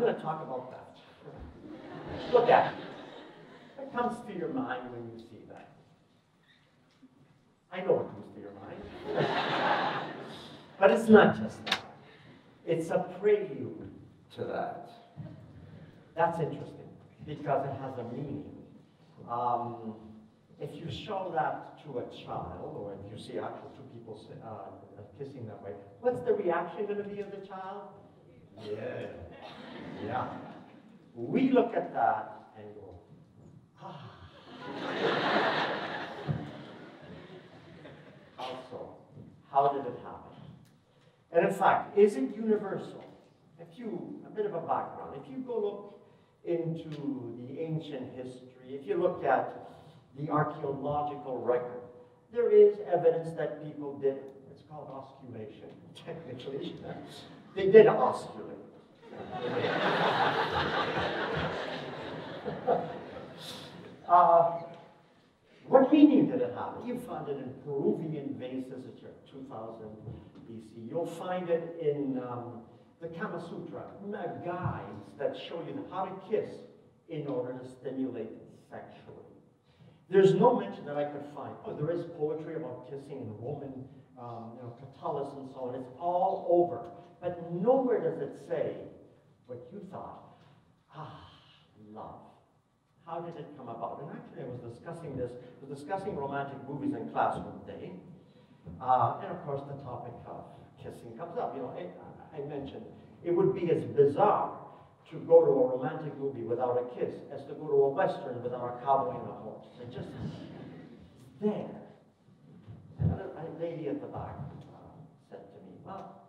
going to talk about that. Look at it. What comes to your mind when you see that? I know what comes to your mind. But it's not just that. It's a prelude to that. That's interesting because it has a meaning. If you show that to a child, or if you see actual two people kissing that way, what's the reaction going to be of the child? Yeah. Yeah. We look at that and go, ah. Also, how did it happen? And in fact, is it universal? A bit of a background, if you go look into the ancient history, if you look at the archaeological record, there is evidence that people did, it's called osculation, technically. They did osculate. What meaning did it have? You find it in Peruvian vases, which are 2000 BC. You'll find it in the Kama Sutra, guides that show you how to kiss in order to stimulate sexually. There's no mention that I could find. Oh, there is poetry about kissing in Roman, Catullus and so on. It's all over. But nowhere does it say what you thought. Love. How did it come about? And actually, I was discussing romantic movies in class one day. And of course, the topic of kissing comes up. I mentioned it would be as bizarre to go to a romantic movie without a kiss as to go to a Western without a cowboy and a horse. It just there. And a lady at the back said to me, well,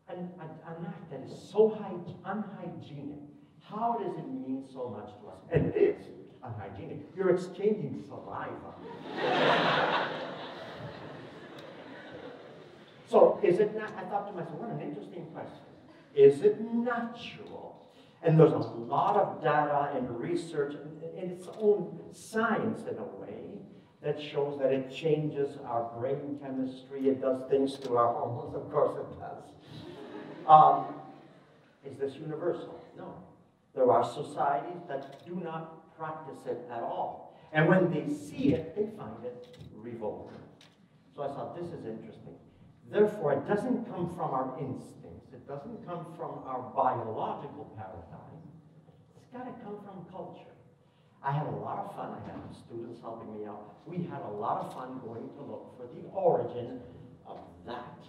an act that is so unhygienic, how does it mean so much to us? And it is unhygienic. You're exchanging saliva. So is it not, I thought to myself, what an interesting question. Is it natural? And there's a lot of data and research in its own science in a way that shows that it changes our brain chemistry, it does things to our hormones, of course it does. Is this universal? No. There are societies that do not practice it at all. And when they see it, they find it revolting. So I thought, this is interesting. Therefore, it doesn't come from our instincts. It doesn't come from our biological paradigm. It's got to come from culture. I had a lot of fun. I had students helping me out. We had a lot of fun going to look for the origin of that.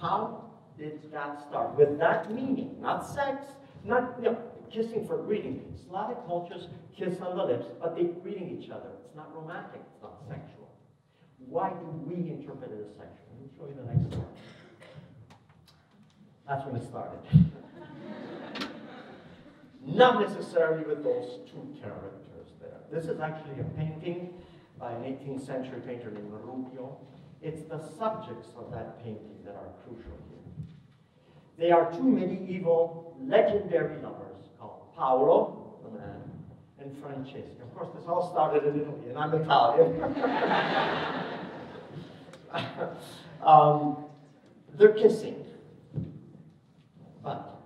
How did that start? With that meaning, not sex, not kissing for greeting. Slavic cultures kiss on the lips, but they're greeting each other. It's not romantic. It's not sexual. Why do we interpret it as sexual? Let me show you the next slide. That's when it started. Not necessarily with those two characters there. This is actually a painting by an 18th century painter named Rubio. It's the subjects of that painting that are crucial here. They are two medieval legendary lovers called Paolo, the man, and Francesca. Of course, this all started in Italy, and I'm Italian. They're kissing, but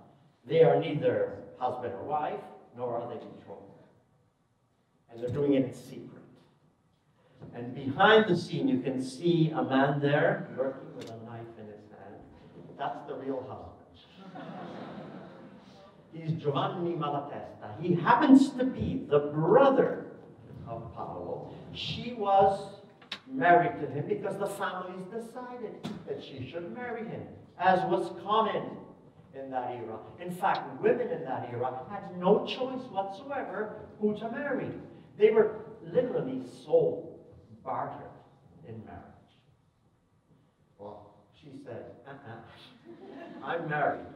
they are neither husband or wife, nor are they betrothed. And they're doing it in secret. And behind the scene, you can see a man there working with a knife in his hand. That's the real husband. He's Giovanni Malatesta. He happens to be the brother of Paolo. She was married to him because the families decided that she should marry him, as was common in that era. In fact, women in that era had no choice whatsoever who to marry. They were literally sold, bartered in marriage. Well, she said, I'm married.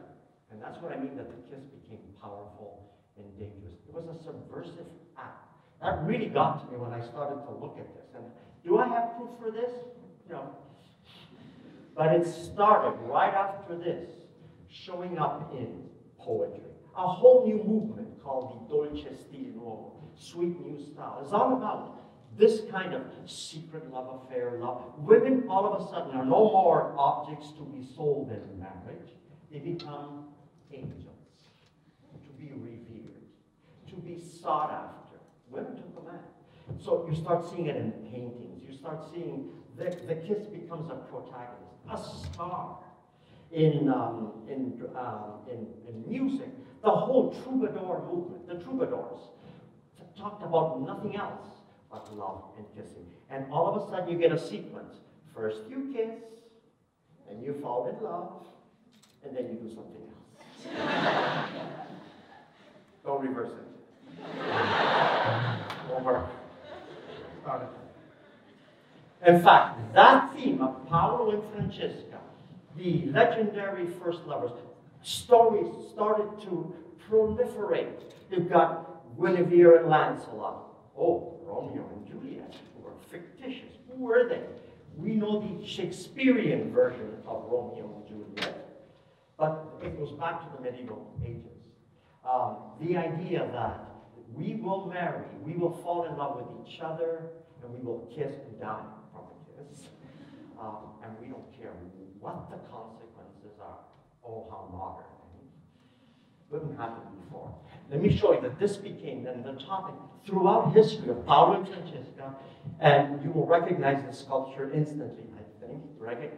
And that's what I mean that the kiss became powerful and dangerous. It was a subversive act. That really got to me when I started to look at this. And do I have proof for this? No. But it started right after this, showing up in poetry. A whole new movement called the Dolce Stile Nuovo, sweet new style. It's all about this kind of secret love affair, love. Women all of a sudden are no more objects to be sold in marriage. They become angels. be revered, to be sought after. Women took command. So you start seeing it in paintings. You start seeing the kiss becomes a protagonist, a star in music. The whole troubadour movement, the troubadours, talked about nothing else but love and kissing. And all of a sudden you get a sequence. First you kiss, and you fall in love, and then you do something else. Don't reverse it. Over. Start it. In fact, that theme of Paolo and Francesca, the legendary first lovers, stories started to proliferate. You've got Guinevere and Lancelot. Oh, Romeo and Juliet, who were fictitious. Who were they? We know the Shakespearean version of Romeo and Juliet, but it goes back to the medieval ages. The idea that we will marry, we will fall in love with each other, and we will kiss and die from a kiss. And we don't care what the consequences are. Oh, how modern. Wouldn't happen before. Let me show you that this became then the topic throughout history of Paolo and Francesca, and you will recognize the sculpture instantly, I think. Recognize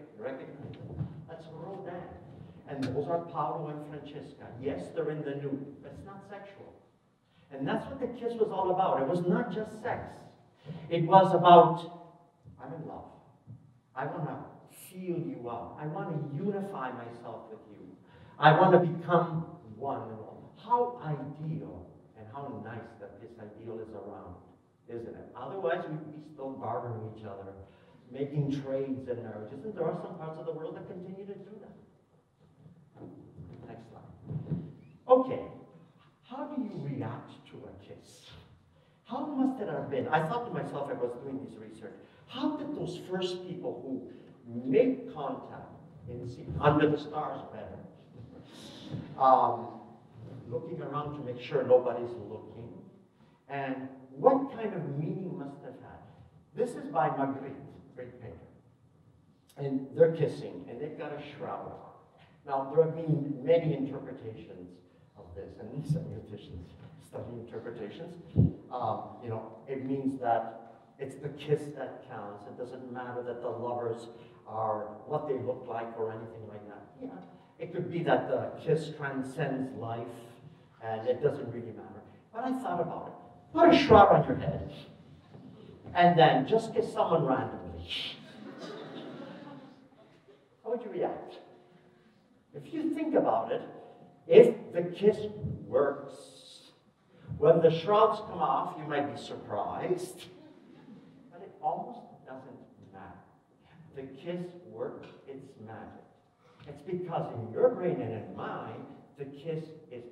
it. That's Rodin. And those are Paolo and Francesca. Yes, they're in the nude, but it's not sexual. And that's what the kiss was all about. It was not just sex. It was about, I'm in love. I want to feel you out. I want to unify myself with you. I want to become one and all. How ideal and how nice that this ideal is around, isn't it? Otherwise, we'd be still bartering each other, making trades in marriages. And there are some parts of the world that continue to do that. Next slide. Okay. How do you react to a kiss? How must it have been? I thought to myself, as I was doing this research, how did those first people who make contact under the stars better, looking around to make sure nobody's looking, and what kind of meaning must have had? This is by Magritte, great painter, and they're kissing, and they've got a shroud on. Now, there have been many interpretations of this, and semioticians study interpretations. You know, it means that it's the kiss that counts. It doesn't matter that the lovers are what they look like or anything like that. Yeah, it could be that the kiss transcends life, and it doesn't really matter. But I thought about it. Put a shroud on your head, and then just kiss someone randomly. How would you react? If you think about it, if the kiss works, when the shrouds come off, you might be surprised, but it almost doesn't matter. The kiss works, it's magic. It's because in your brain and in mine, the kiss is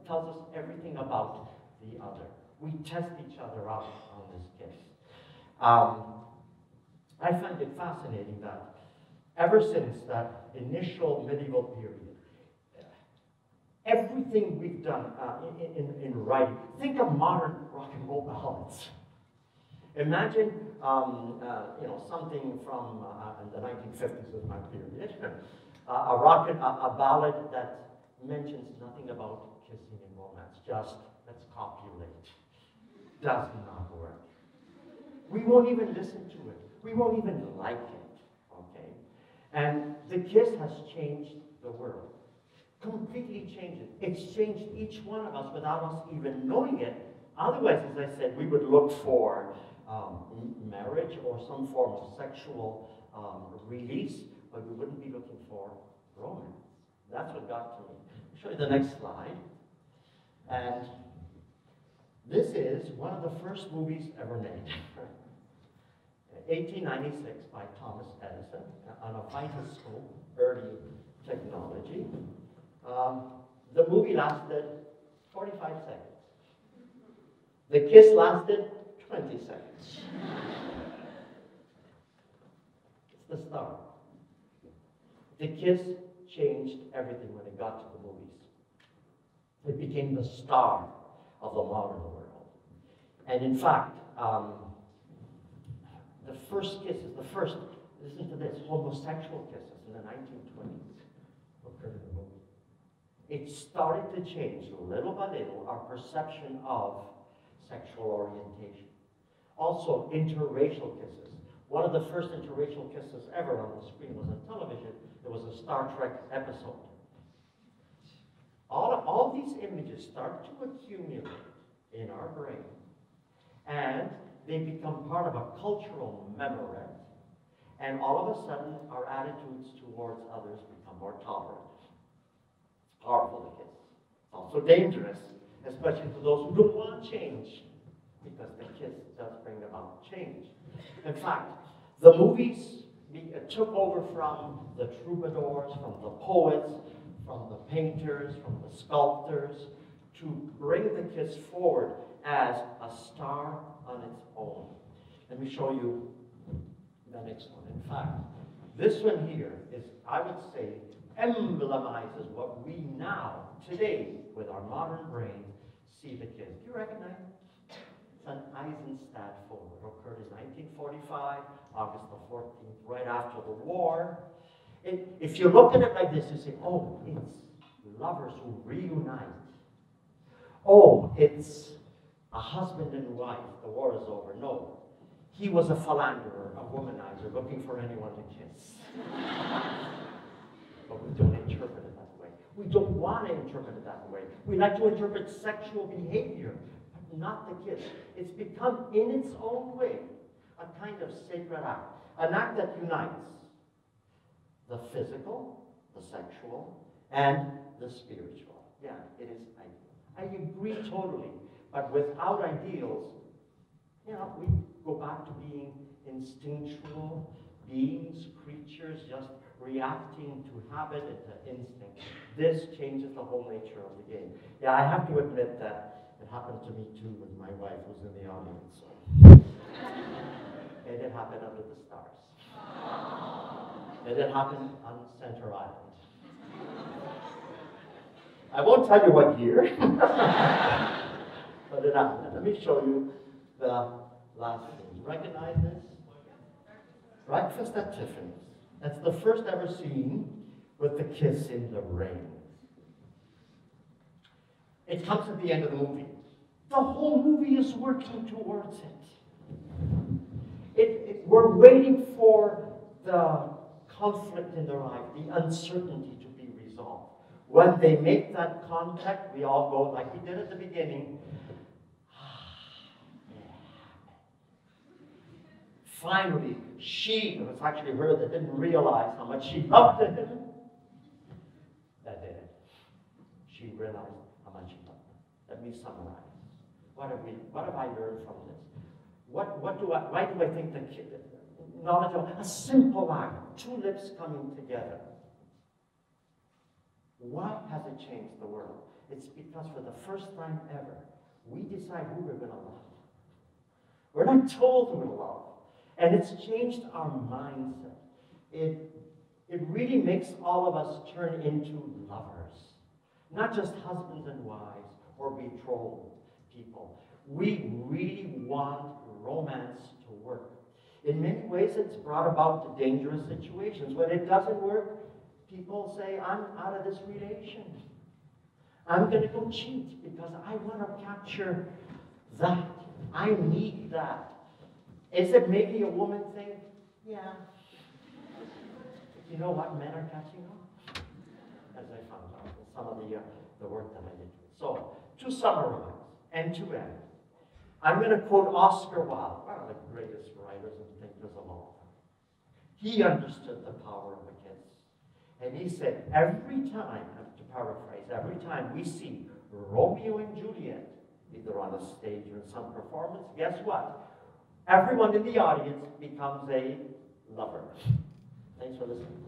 tells us everything about the other. We test each other out on this kiss. I find it fascinating that ever since that initial medieval period, everything we've done in writing, think of modern rock and roll ballads. Imagine, you know, something from the 1950s is my period, a ballad that mentions nothing about kissing and romance, just let's copulate. Does not work. We won't even listen to it. We won't even like it, okay? And the kiss has changed the world. Completely changed it. It's changed each one of us without us even knowing it. Otherwise, as I said, we would look for marriage or some form of sexual release, but we wouldn't be looking for romance. That's what got to me. I'll show you the next slide. And this is one of the first movies ever made. 1896 by Thomas Edison on a vitascope, early technology. The movie lasted 45 seconds. The kiss lasted 20 seconds. It's the star. The kiss changed everything when it got to the movies. It became the star of the modern world. And in fact, the first kisses, listen to this, homosexual kisses in the 1920s occurred in the movie. it started to change little by little our perception of sexual orientation. Also, interracial kisses. One of the first interracial kisses ever on the screen was on television. It was a Star Trek episode. All these images start to accumulate in our brain, and they become part of a cultural memory. And all of a sudden, our attitudes towards others become more tolerant. It's powerful to kiss. It's also dangerous, especially for those who don't want change, because the kiss does bring about change. In fact, the movies took over from the troubadours, from the poets, from the painters, from the sculptors, to bring the kiss forward as a star on its own. Let me show you the next one. In fact, this one here is, I would say, emblemizes what we now, today, with our modern brain, see the kiss. Do you recognize it? It's an Eisenstadt photo. It occurred in 1945, August the 14th, right after the war. If you look at it like this, you say, oh, it's lovers who reunite. Oh, it's a husband and wife. The war is over. No. He was a philanderer, a womanizer, looking for anyone to kiss. But we don't interpret it that way. We don't want to interpret it that way. We like to interpret sexual behavior, but not the kiss. It's become, in its own way, a kind of sacred act. An act that unites the physical, the sexual, and the spiritual. Yeah, it is ideal. I agree totally. But without ideals, you know, we go back to being instinctual beings, creatures, just reacting to habit and to instinct. This changes the whole nature of the game. Yeah, I have to admit that it happened to me too with my wife, who's in the audience. So. And it happened under the stars. And it happened on Center Island. I won't tell you what year, but it happened. Let me show you the last thing. Recognize this? Breakfast at Tiffany's. That's the first ever scene with the kiss in the rain. It comes at the end of the movie. The whole movie is working towards it. We're waiting for the conflict in their life, the uncertainty to be resolved. When they make that contact, we all go, like we did at the beginning, finally, it was actually her that didn't realize how much she loved him. That did it. She realized how much she loved him. Let me summarize. What have I learned from this? Why do I think the kid, knowledge of a simple act, two lips coming together. Why has it changed the world? It's because for the first time ever, we decide who we're going to love. We're not told who to love. And it's changed our mindset. It really makes all of us turn into lovers. Not just husbands and wives or betrothed people. We really want romance to work. In many ways, it's brought about dangerous situations. When it doesn't work, people say, I'm out of this relation. I'm going to go cheat because I want to capture that. I need that. Is it maybe a woman thing? Yeah. You know what men are catching on? As I found out in some of the work that I did. So, to summarize and to end, I'm going to quote Oscar Wilde, one of the greatest writers and thinkers of all time. He understood the power of a kiss. And he said, every time, to paraphrase, every time we see Romeo and Juliet, either on a stage or in some performance, guess what? Everyone in the audience becomes a lover. Thanks for listening.